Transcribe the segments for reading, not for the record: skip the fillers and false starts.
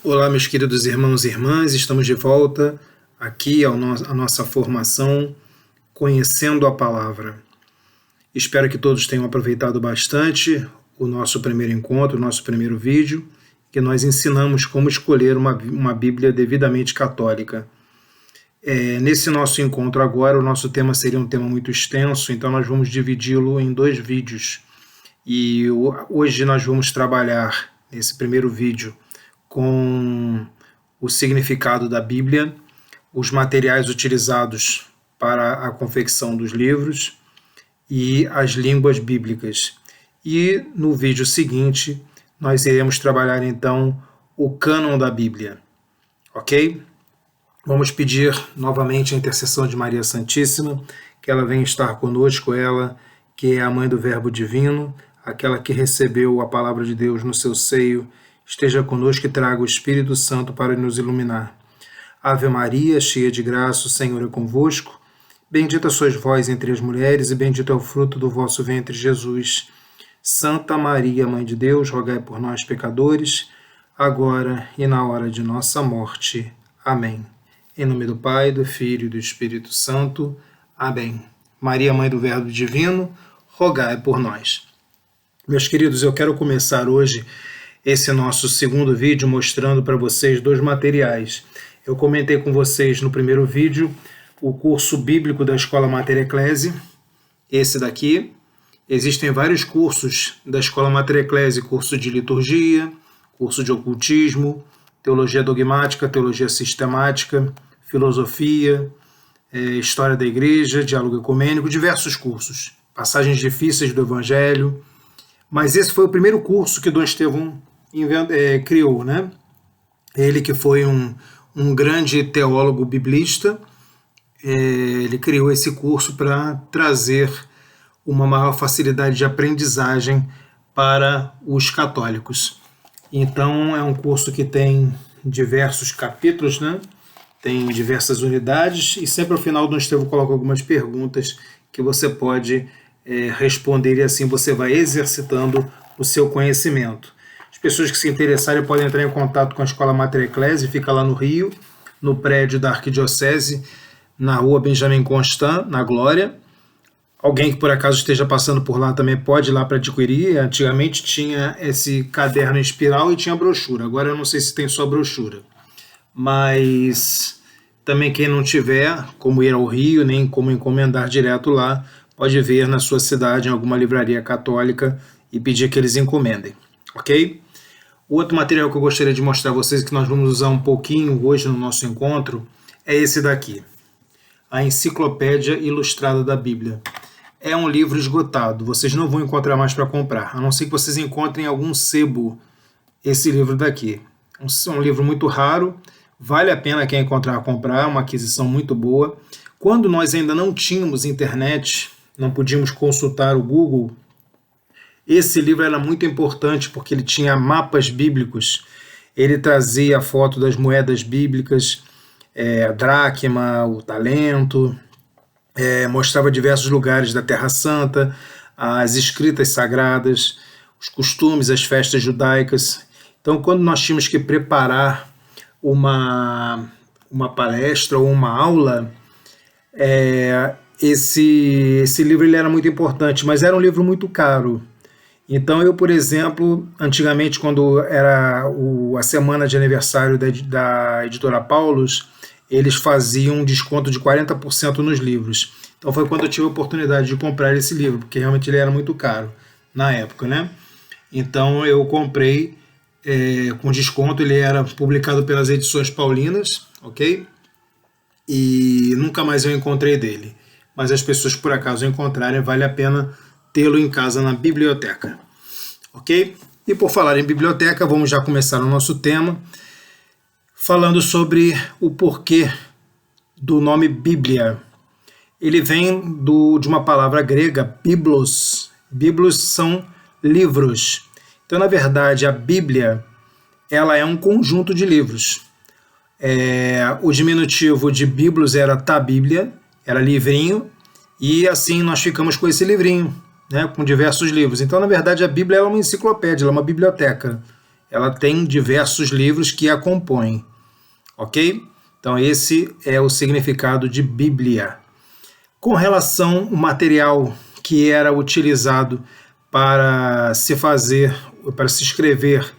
Olá, meus queridos irmãos e irmãs, estamos de volta aqui à nossa formação Conhecendo a Palavra. Espero que todos tenham aproveitado bastante o nosso primeiro encontro, o nosso primeiro vídeo, que nós ensinamos como escolher uma Bíblia devidamente católica. Nesse nosso encontro agora, o nosso tema seria um tema muito extenso, então nós vamos dividi-lo em 2 vídeos. E hoje nós vamos trabalhar, nesse primeiro vídeo, com o significado da Bíblia, os materiais utilizados para a confecção dos livros e as línguas bíblicas. E no vídeo seguinte, nós iremos trabalhar então o cânon da Bíblia, ok? Vamos pedir novamente a intercessão de Maria Santíssima, que ela venha estar conosco, ela que é a Mãe do Verbo Divino, aquela que recebeu a Palavra de Deus no seu seio, esteja conosco e traga o Espírito Santo para nos iluminar. Ave Maria, cheia de graça, o Senhor é convosco. Bendita sois vós entre as mulheres, e bendito é o fruto do vosso ventre, Jesus. Santa Maria, Mãe de Deus, rogai por nós, pecadores, agora e na hora de nossa morte. Amém. Em nome do Pai, do Filho e do Espírito Santo. Amém. Maria, Mãe do Verbo Divino, rogai por nós. Meus queridos, eu quero começar hoje esse nosso segundo vídeo mostrando para vocês 2 materiais. Eu comentei com vocês no primeiro vídeo o curso bíblico da Escola Mater Ecclesiae, esse daqui. Existem vários cursos da Escola Mater Ecclesiae, curso de liturgia, curso de ocultismo, teologia dogmática, teologia sistemática, filosofia, história da igreja, diálogo ecumênico, diversos cursos, passagens difíceis do Evangelho. Mas esse foi o primeiro curso que Dom Estevão criou, né? Ele que foi um grande teólogo biblista, ele criou esse curso para trazer uma maior facilidade de aprendizagem para os católicos. Então é um curso que tem diversos capítulos, né? Tem diversas unidades e sempre ao final Dom Estevão coloca algumas perguntas que você pode responder e assim você vai exercitando o seu conhecimento. As pessoas que se interessarem podem entrar em contato com a Escola Mater Ecclesiae, fica lá no Rio, no prédio da Arquidiocese, na rua Benjamin Constant, na Glória. Alguém que por acaso esteja passando por lá também pode ir lá para adquirir. Antigamente tinha esse caderno em espiral e tinha brochura, agora eu não sei se tem só brochura. Mas também quem não tiver como ir ao Rio, nem como encomendar direto lá, pode ver na sua cidade, em alguma livraria católica, e pedir que eles encomendem, ok? O outro material que eu gostaria de mostrar a vocês, que nós vamos usar um pouquinho hoje no nosso encontro, é esse daqui, a Enciclopédia Ilustrada da Bíblia. É um livro esgotado, vocês não vão encontrar mais para comprar, a não ser que vocês encontrem em algum sebo esse livro daqui. É um livro muito raro, vale a pena quem encontrar comprar, uma aquisição muito boa. Quando nós ainda não tínhamos internet, não podíamos consultar o Google, esse livro era muito importante porque ele tinha mapas bíblicos, ele trazia a foto das moedas bíblicas, a dracma, o talento, mostrava diversos lugares da Terra Santa, as escritas sagradas, os costumes, as festas judaicas. Então, quando nós tínhamos que preparar uma palestra ou uma aula, esse livro ele era muito importante, mas era um livro muito caro. Então eu, por exemplo, antigamente quando era a semana de aniversário da editora Paulus, eles faziam um desconto de 40% nos livros. Então foi quando eu tive a oportunidade de comprar esse livro, porque realmente ele era muito caro na época, né? Então eu comprei com desconto, ele era publicado pelas Edições Paulinas, ok? E nunca mais eu encontrei dele. Mas as pessoas por acaso encontrarem, vale a pena tê-lo em casa na biblioteca, ok? E por falar em biblioteca, vamos já começar o nosso tema, falando sobre o porquê do nome Bíblia. Ele vem de uma palavra grega, biblos. Biblos são livros. Então, na verdade, a Bíblia ela é um conjunto de livros. O diminutivo de biblos era tabíblia, era livrinho, e assim nós ficamos com esse livrinho, né, com diversos livros. Então, na verdade, a Bíblia é uma enciclopédia, ela é uma biblioteca. ela tem diversos livros que a compõem, ok? Então esse é o significado de Bíblia. Com relação ao material que era utilizado para se escrever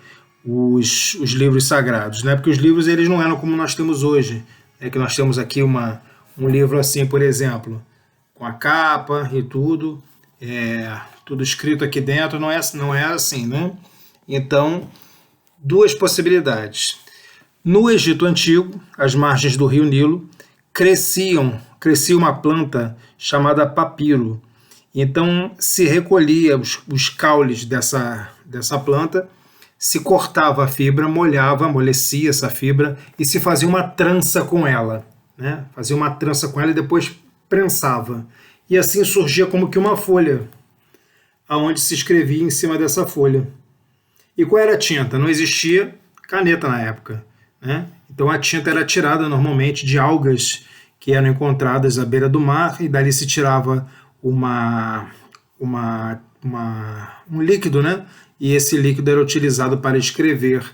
os livros sagrados, né? Porque os livros eles não eram como nós temos hoje, né? Que nós temos aqui um livro assim, por exemplo, com a capa e tudo, tudo escrito aqui dentro, não é assim, né? Então, duas possibilidades. No Egito Antigo, às margens do rio Nilo, crescia uma planta chamada papiro. Então se recolhia os caules dessa planta, se cortava a fibra, amolecia essa fibra e se fazia uma trança com ela, né? Fazia uma trança com ela e depois prensava. E assim surgia como que uma folha, aonde se escrevia em cima dessa folha. E qual era a tinta? Não existia caneta na época, né? Então a tinta era tirada normalmente de algas que eram encontradas à beira do mar e dali se tirava um líquido, né? E esse líquido era utilizado para escrever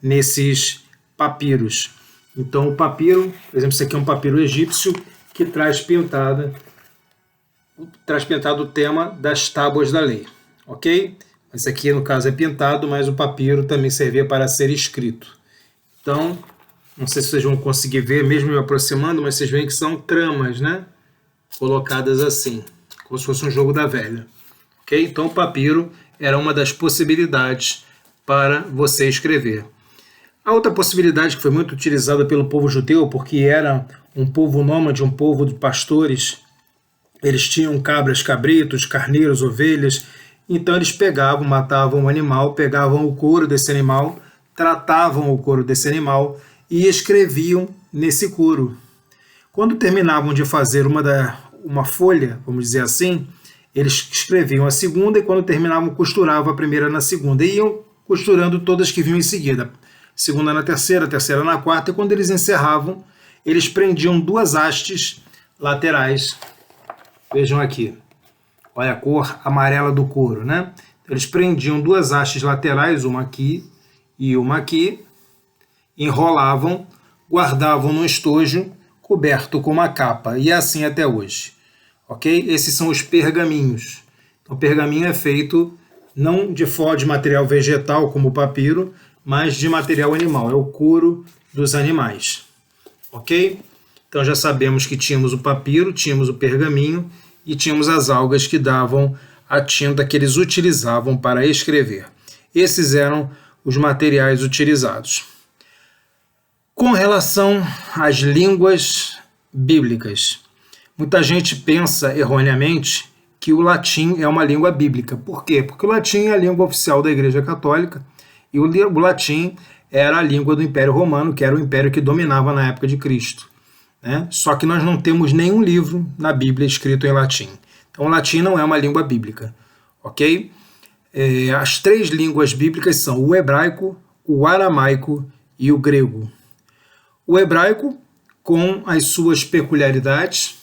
nesses papiros. Então o papiro, por exemplo, esse aqui é um papiro egípcio que traz pintado o tema das tábuas da lei, ok? Esse aqui no caso é pintado, mas o papiro também servia para ser escrito. Então, não sei se vocês vão conseguir ver, mesmo me aproximando, mas vocês veem que são tramas, né? Colocadas assim, como se fosse um jogo da velha. Okay? Então o papiro era uma das possibilidades para você escrever. A outra possibilidade que foi muito utilizada pelo povo judeu, porque era um povo nômade, um povo de pastores, eles tinham cabras, cabritos, carneiros, ovelhas, então eles matavam um animal, pegavam o couro desse animal, tratavam o couro desse animal e escreviam nesse couro. Quando terminavam de fazer uma folha, vamos dizer assim, eles escreviam a segunda e quando terminavam costuravam a primeira na segunda. E iam costurando todas que vinham em seguida. Segunda na terceira, terceira na quarta. E quando eles encerravam, eles prendiam duas hastes laterais. Vejam aqui. Olha a cor amarela do couro, né? Eles prendiam duas hastes laterais, uma aqui e uma aqui. Enrolavam, guardavam no estojo, coberto com uma capa, e assim até hoje. Ok? Esses são os pergaminhos. Então, o pergaminho é feito não de material vegetal, como o papiro, mas de material animal, é o couro dos animais. Ok? Então já sabemos que tínhamos o papiro, tínhamos o pergaminho e tínhamos as algas que davam a tinta que eles utilizavam para escrever. Esses eram os materiais utilizados. Com relação às línguas bíblicas, muita gente pensa erroneamente que o latim é uma língua bíblica. Por quê? Porque o latim é a língua oficial da Igreja Católica e o latim era a língua do Império Romano, que era o império que dominava na época de Cristo, né? Só que nós não temos nenhum livro na Bíblia escrito em latim. Então o latim não é uma língua bíblica, ok? As três línguas bíblicas são o hebraico, o aramaico e o grego. O hebraico, com as suas peculiaridades,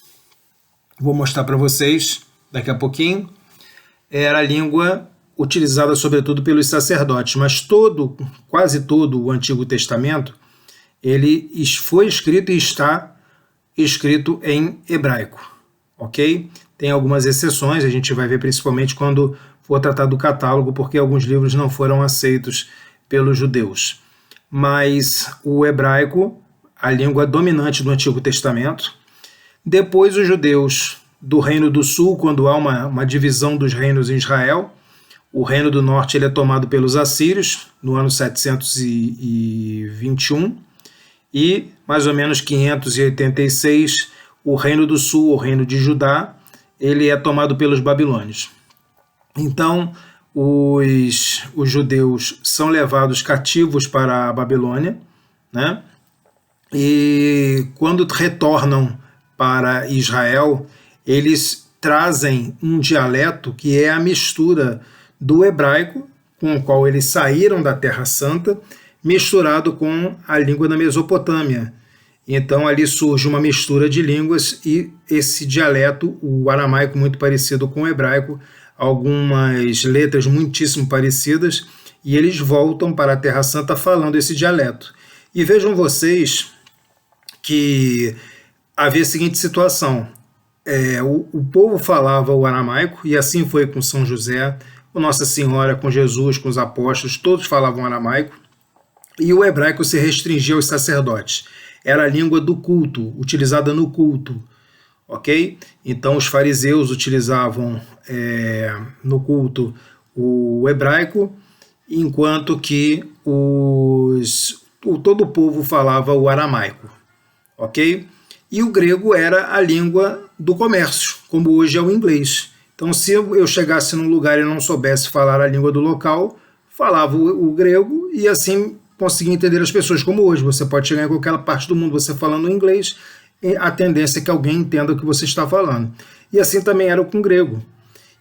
vou mostrar para vocês daqui a pouquinho, era a língua utilizada sobretudo pelos sacerdotes, mas quase todo o Antigo Testamento, ele foi escrito e está escrito em hebraico, ok? Tem algumas exceções, a gente vai ver principalmente quando for tratar do catálogo, porque alguns livros não foram aceitos pelos judeus. Mas o hebraico, a língua dominante do Antigo Testamento. Depois os judeus do Reino do Sul, quando há uma divisão dos reinos em Israel, o Reino do Norte ele é tomado pelos assírios no ano 721 e mais ou menos 586 o Reino do Sul, o Reino de Judá, ele é tomado pelos babilônios. Então os judeus são levados cativos para a Babilônia, né? E quando retornam para Israel, eles trazem um dialeto que é a mistura do hebraico, com o qual eles saíram da Terra Santa, misturado com a língua da Mesopotâmia. Então ali surge uma mistura de línguas e esse dialeto, o aramaico muito parecido com o hebraico, algumas letras muitíssimo parecidas, e eles voltam para a Terra Santa falando esse dialeto. E vejam vocês que havia a seguinte situação, o povo falava o aramaico, e assim foi com São José, com Nossa Senhora, com Jesus, com os apóstolos, todos falavam aramaico, e o hebraico se restringia aos sacerdotes. Era a língua do culto, utilizada no culto, ok? Então os fariseus utilizavam no culto o hebraico, enquanto que todo o povo falava o aramaico, ok? E o grego era a língua do comércio, como hoje é o inglês. Então, se eu chegasse num lugar e não soubesse falar a língua do local, falava o grego e assim conseguia entender as pessoas, como hoje. Você pode chegar em qualquer parte do mundo, você falando inglês, a tendência é que alguém entenda o que você está falando. E assim também era com o grego.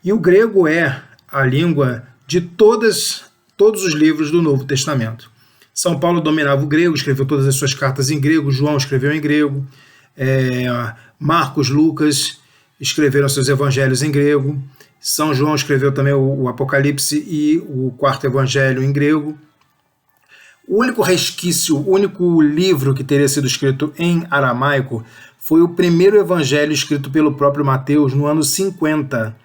E o grego é a língua de todos os livros do Novo Testamento. São Paulo dominava o grego, escreveu todas as suas cartas em grego, João escreveu em grego, Marcos, Lucas escreveram seus evangelhos em grego, São João escreveu também o Apocalipse e o quarto evangelho em grego. O único resquício, o único livro que teria sido escrito em aramaico foi o primeiro evangelho escrito pelo próprio Mateus no ano 50.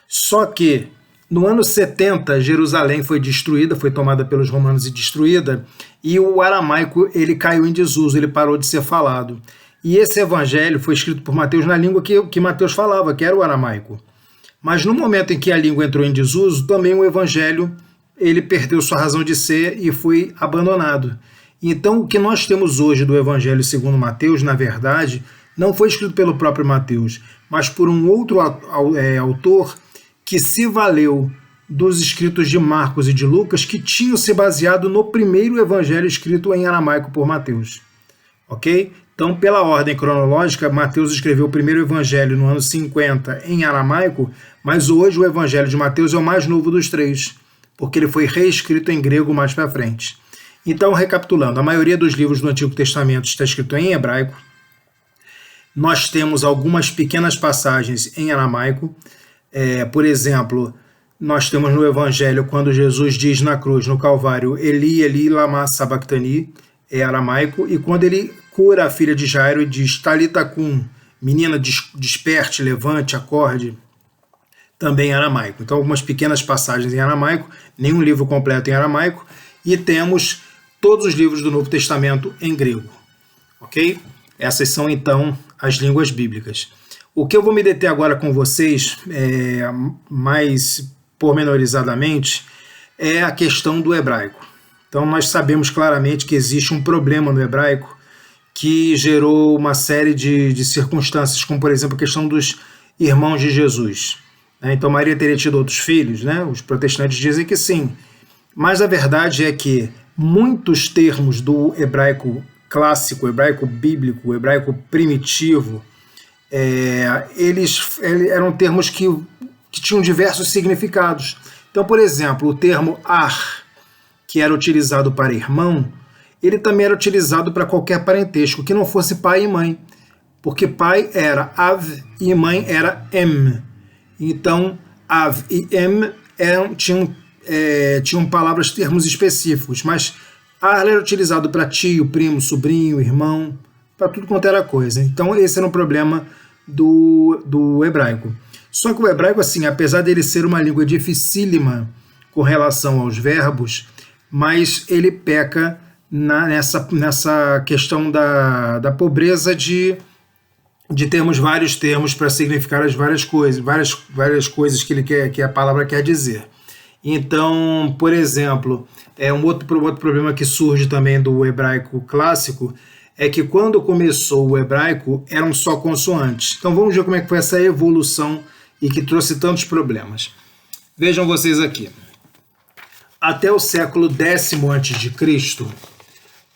Só que no ano 70, Jerusalém foi destruída, foi tomada pelos romanos e destruída, e o aramaico ele caiu em desuso, ele parou de ser falado. E esse evangelho foi escrito por Mateus na língua que Mateus falava, que era o aramaico. Mas no momento em que a língua entrou em desuso, também o evangelho ele perdeu sua razão de ser e foi abandonado. Então, o que nós temos hoje do Evangelho segundo Mateus, na verdade, não foi escrito pelo próprio Mateus, mas por um outro autor que se valeu dos escritos de Marcos e de Lucas, que tinham se baseado no primeiro evangelho escrito em aramaico por Mateus. Ok? Então, pela ordem cronológica, Mateus escreveu o primeiro evangelho no ano 50 em aramaico, mas hoje o evangelho de Mateus é o mais novo dos três, porque ele foi reescrito em grego mais para frente. Então, recapitulando, a maioria dos livros do Antigo Testamento está escrito em hebraico. Nós temos algumas pequenas passagens em aramaico. Por exemplo, nós temos no Evangelho, quando Jesus diz na cruz, no Calvário, Eli, Eli, lama sabachthani, é aramaico, e quando ele cura a filha de Jairo e diz, Talita cum, menina, desperte, levante, acorde, também em aramaico. Então, algumas pequenas passagens em aramaico, nenhum livro completo em aramaico, e temos todos os livros do Novo Testamento em grego. Ok? Essas são, então, as línguas bíblicas. O que eu vou me deter agora com vocês, mais pormenorizadamente, é a questão do hebraico. Então, nós sabemos claramente que existe um problema no hebraico que gerou uma série de circunstâncias, como, por exemplo, a questão dos irmãos de Jesus. Então Maria teria tido outros filhos, né? Os protestantes dizem que sim, mas a verdade é que muitos termos do hebraico clássico, hebraico bíblico, o hebraico primitivo, eles eram termos que tinham diversos significados. Então, por exemplo, o termo ar, que era utilizado para irmão, ele também era utilizado para qualquer parentesco que não fosse pai e mãe, porque pai era av e mãe era em. Então, Av e Em tinham palavras, termos específicos, mas Ar era utilizado para tio, primo, sobrinho, irmão, para tudo quanto era coisa. Então, esse era um problema do hebraico. Só que o hebraico, assim, apesar dele ser uma língua dificílima com relação aos verbos, mas ele peca nessa questão da pobreza de termos vários termos para significar as várias coisas que a palavra quer dizer. Então, por exemplo, um outro problema que surge também do hebraico clássico é que quando começou o hebraico eram só consoantes. Então vamos ver como é que foi essa evolução e que trouxe tantos problemas. Vejam vocês aqui. Até o século X a.C.,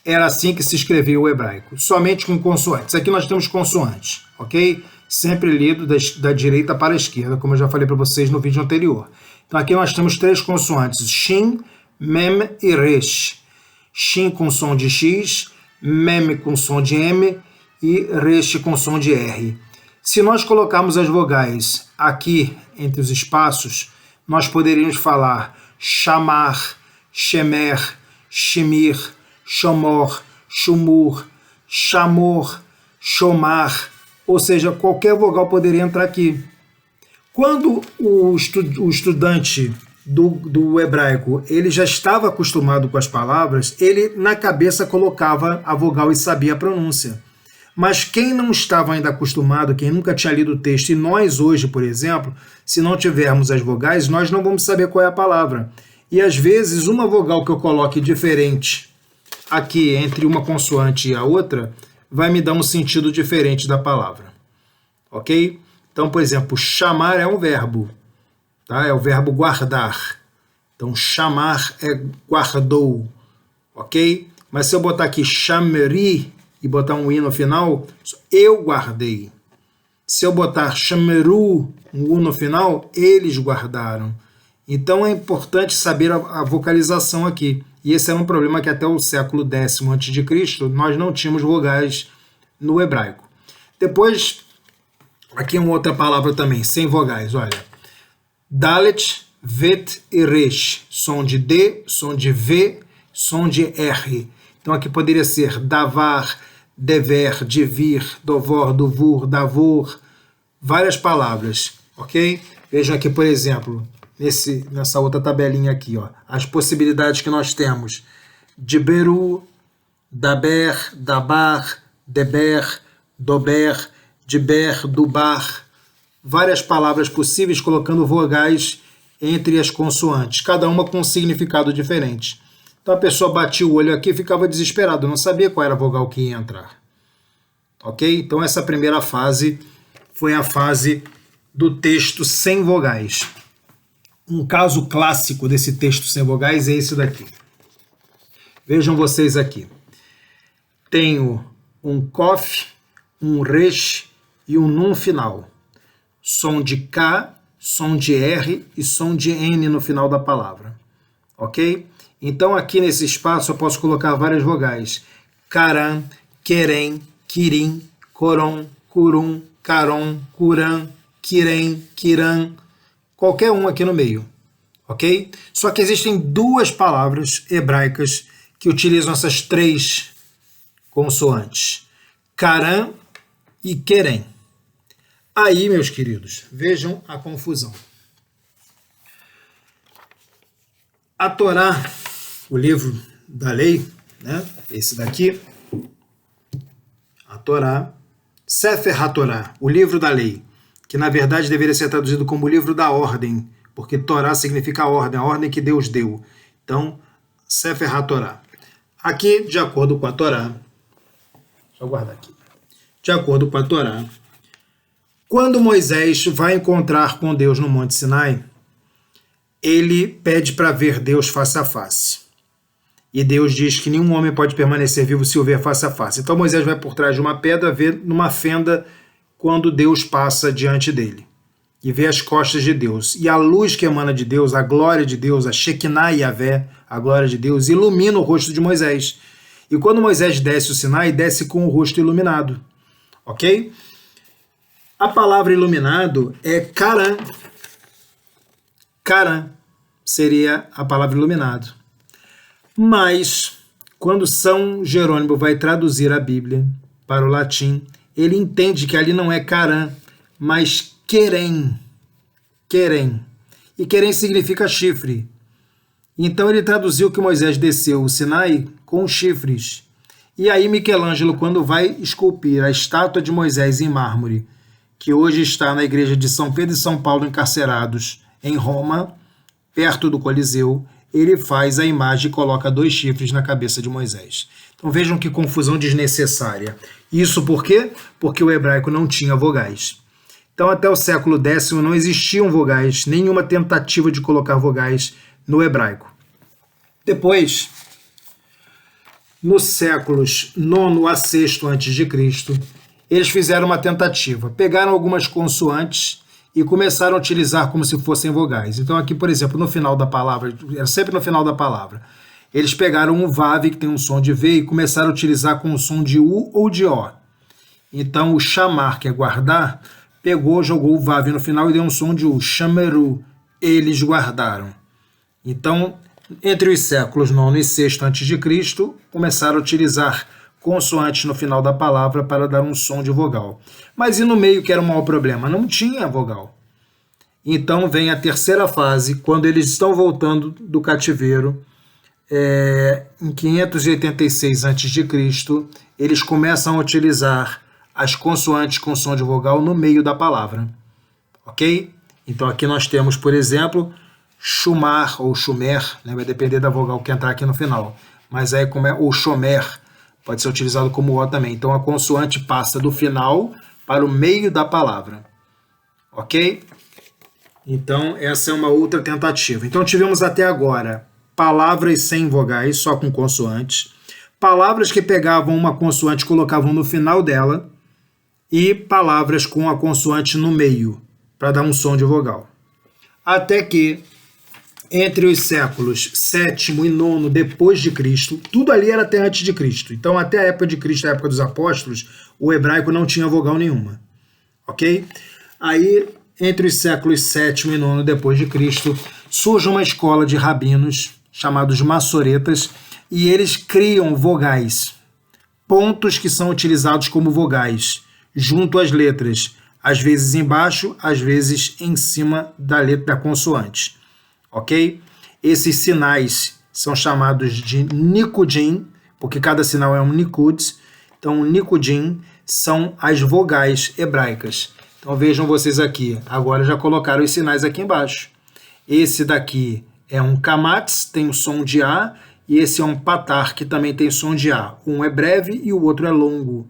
era assim que se escrevia o hebraico, somente com consoantes. Aqui nós temos consoantes, ok? Sempre lido da direita para a esquerda, como eu já falei para vocês no vídeo anterior. Então aqui nós temos três consoantes, Shin, Mem e Resh. Shin com som de X, Mem com som de M e Resh com som de R. Se nós colocarmos as vogais aqui entre os espaços, nós poderíamos falar chamar, shemer, shemir, shomor, shumur, chamor, chomar, ou seja, qualquer vogal poderia entrar aqui. Quando o estudante do hebraico ele já estava acostumado com as palavras, ele na cabeça colocava a vogal e sabia a pronúncia. Mas quem não estava ainda acostumado, quem nunca tinha lido o texto, e nós hoje, por exemplo, se não tivermos as vogais, nós não vamos saber qual é a palavra. E às vezes uma vogal que eu coloque diferente aqui entre uma consoante e a outra vai me dar um sentido diferente da palavra. Ok? Então, por exemplo, chamar é um verbo, tá? É o verbo guardar. Então, chamar é guardou, ok? Mas se eu botar aqui chameri e botar um i no final, eu guardei. Se eu botar chameru, um u no final, eles guardaram. Então é importante saber a vocalização aqui. E esse era um problema que até o século X a.C. nós não tínhamos vogais no hebraico. Depois, aqui uma outra palavra também, sem vogais, olha. Dalet, vet e resh. Som de D, som de V, som de R. Então aqui poderia ser davar, dever, devir, dovor, duvur, davor, várias palavras, ok? Vejam aqui, por exemplo, nessa outra tabelinha aqui, ó, as possibilidades que nós temos. Diberu, daber, dabar, deber, dober, diber, dubar, várias palavras possíveis colocando vogais entre as consoantes, cada uma com um significado diferente. Então a pessoa batia o olho aqui e ficava desesperado, não sabia qual era a vogal que ia entrar. Ok? Então essa primeira fase foi a fase do texto sem vogais. Um caso clássico desse texto sem vogais é esse daqui. Vejam vocês aqui. Tenho um kof, um resh e um nun final. Som de K, som de R e som de N no final da palavra. Ok? Então aqui nesse espaço eu posso colocar várias vogais. Karan, Keren, Kirim, Koron, Kurum, Karon, Kuran, Kirem, Kiran, qualquer um aqui no meio, ok? Só que existem duas palavras hebraicas que utilizam essas três consoantes, Karan e Keren. Aí, meus queridos, vejam a confusão. A Torá, o livro da lei, né? Esse daqui, a Torá, Sefer HaTorá, o livro da lei, que na verdade deveria ser traduzido como o livro da ordem, porque Torá significa ordem, a ordem que Deus deu. Então, Sefer HaTorá. Aqui, de acordo com a Torá, deixa eu guardar aqui. De acordo com a Torá, quando Moisés vai encontrar com Deus no Monte Sinai, ele pede para ver Deus face a face. E Deus diz que nenhum homem pode permanecer vivo se o ver face a face. Então Moisés vai por trás de uma pedra ver numa fenda quando Deus passa diante dele. E vê as costas de Deus. E a luz que emana de Deus, a glória de Deus, a Shekinah Yavé, a glória de Deus, ilumina o rosto de Moisés. E quando Moisés desce o Sinai, desce com o rosto iluminado. Ok? A palavra iluminado é Karan. Karan seria a palavra iluminado. Mas, quando São Jerônimo vai traduzir a Bíblia para o latim, ele entende que ali não é Karan, mas Querem. Querem. E Querem significa chifre. Então ele traduziu que Moisés desceu o Sinai com chifres. E aí Michelangelo, quando vai esculpir a estátua de Moisés em mármore, que hoje está na igreja de São Pedro e São Paulo encarcerados em Roma, perto do Coliseu, ele faz a imagem e coloca 2 chifres na cabeça de Moisés. Então vejam que confusão desnecessária. Isso por quê? Porque o hebraico não tinha vogais. Então até o século X não existiam vogais, nenhuma tentativa de colocar vogais no hebraico. Depois, nos séculos IX a VI a.C., eles fizeram uma tentativa. Pegaram algumas consoantes e começaram a utilizar como se fossem vogais. Então aqui, por exemplo, no final da palavra, era sempre no final da palavra, eles pegaram um vav que tem um som de V e começaram a utilizar com o som de U ou de O. Então o chamar, que é guardar, pegou, jogou o vav no final e deu um som de U, chameru, eles guardaram. Então Entre os séculos IX e VI a.C., começaram a utilizar consoantes no final da palavra para dar um som de vogal. Mas e no meio, que era o maior problema? Não tinha vogal. Então vem a terceira fase, quando eles estão voltando do cativeiro, em 586 a.C., eles começam a utilizar as consoantes com som de vogal no meio da palavra. Ok? Então aqui nós temos, por exemplo, Shumar ou Shumer, né? Vai depender da vogal que entrar aqui no final. Mas aí como é o Shomer, pode ser utilizado como O também. Então a consoante passa do final para o meio da palavra. Ok? Então essa é uma outra tentativa. Então tivemos até agora palavras sem vogais, só com consoantes. Palavras que pegavam uma consoante e colocavam no final dela. E palavras com a consoante no meio, para dar um som de vogal. Até que, entre os séculos VII e IX depois de Cristo, tudo ali era até antes de Cristo. Então, até a época de Cristo, a época dos apóstolos, o hebraico não tinha vogal nenhuma. Ok? Aí, entre os séculos VII e IX depois de Cristo, surge uma escola de rabinos, chamados massoretas, e eles criam vogais, pontos que são utilizados como vogais, junto às letras, às vezes embaixo, às vezes em cima da letra da consoante. Ok? Esses sinais são chamados de nikudim, porque cada sinal é um nikud. Então, nikudim são as vogais hebraicas. Então, vejam vocês aqui. Agora já colocaram os sinais aqui embaixo. Esse daqui é um kamatz, tem o som de A, e esse é um patar, que também tem som de A. Um é breve e o outro é longo.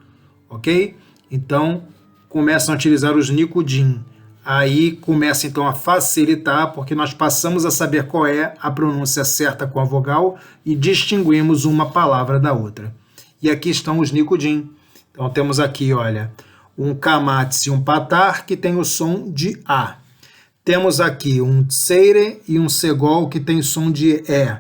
Ok? Então, começam a utilizar os nikudim. Aí começa então a facilitar, porque nós passamos a saber qual é a pronúncia certa com a vogal e distinguimos uma palavra da outra. E aqui estão os nikudim. Então temos aqui, olha, um kamatz e um patar que tem o som de A. Temos aqui um tseire e um segol que tem o som de E.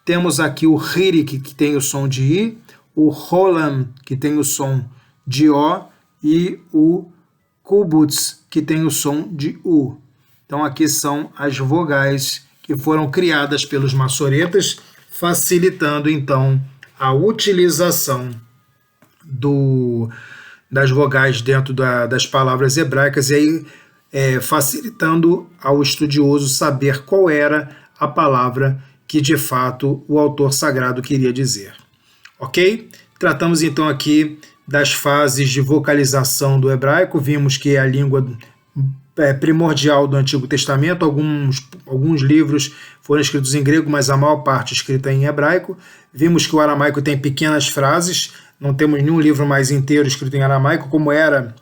Temos aqui o hirik que tem o som de I, o rolam que tem o som de O e o kubutz que tem o som de U. Então aqui são as vogais que foram criadas pelos massoretas, facilitando então a utilização das vogais dentro das palavras hebraicas e aí facilitando ao estudioso saber qual era a palavra que de fato o autor sagrado queria dizer. Ok? Tratamos então aqui das fases de vocalização do hebraico. Vimos que é a língua primordial do Antigo Testamento. Alguns livros foram escritos em grego, mas a maior parte escrita em hebraico. Vimos que o aramaico tem pequenas frases, não temos nenhum livro mais inteiro escrito em aramaico, como era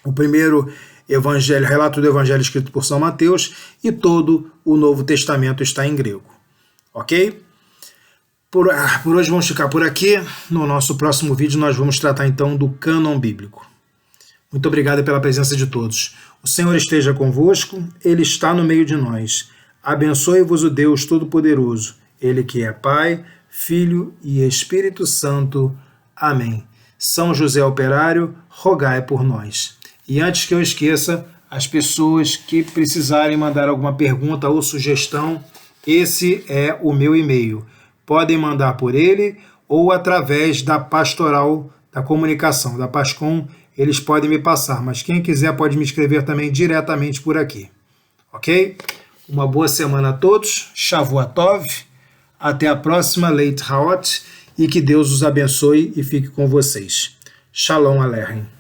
o primeiro evangelho, relato do evangelho escrito por São Mateus, e todo o Novo Testamento está em grego. Ok? Por hoje vamos ficar por aqui. No nosso próximo vídeo nós vamos tratar então do cânon bíblico. Muito obrigado pela presença de todos. O Senhor esteja convosco, Ele está no meio de nós. Abençoe-vos o Deus Todo-Poderoso, Ele que é Pai, Filho e Espírito Santo. Amém. São José Operário, rogai por nós. E antes que eu esqueça, as pessoas que precisarem mandar alguma pergunta ou sugestão, esse é o meu e-mail. Podem mandar por ele ou através da Pastoral da Comunicação, da PASCOM, eles podem me passar, mas quem quiser pode me escrever também diretamente por aqui. Ok? Uma boa semana a todos, Shavua Tov, até a próxima, Leit Haot, e que Deus os abençoe e fique com vocês. Shalom Aleichem.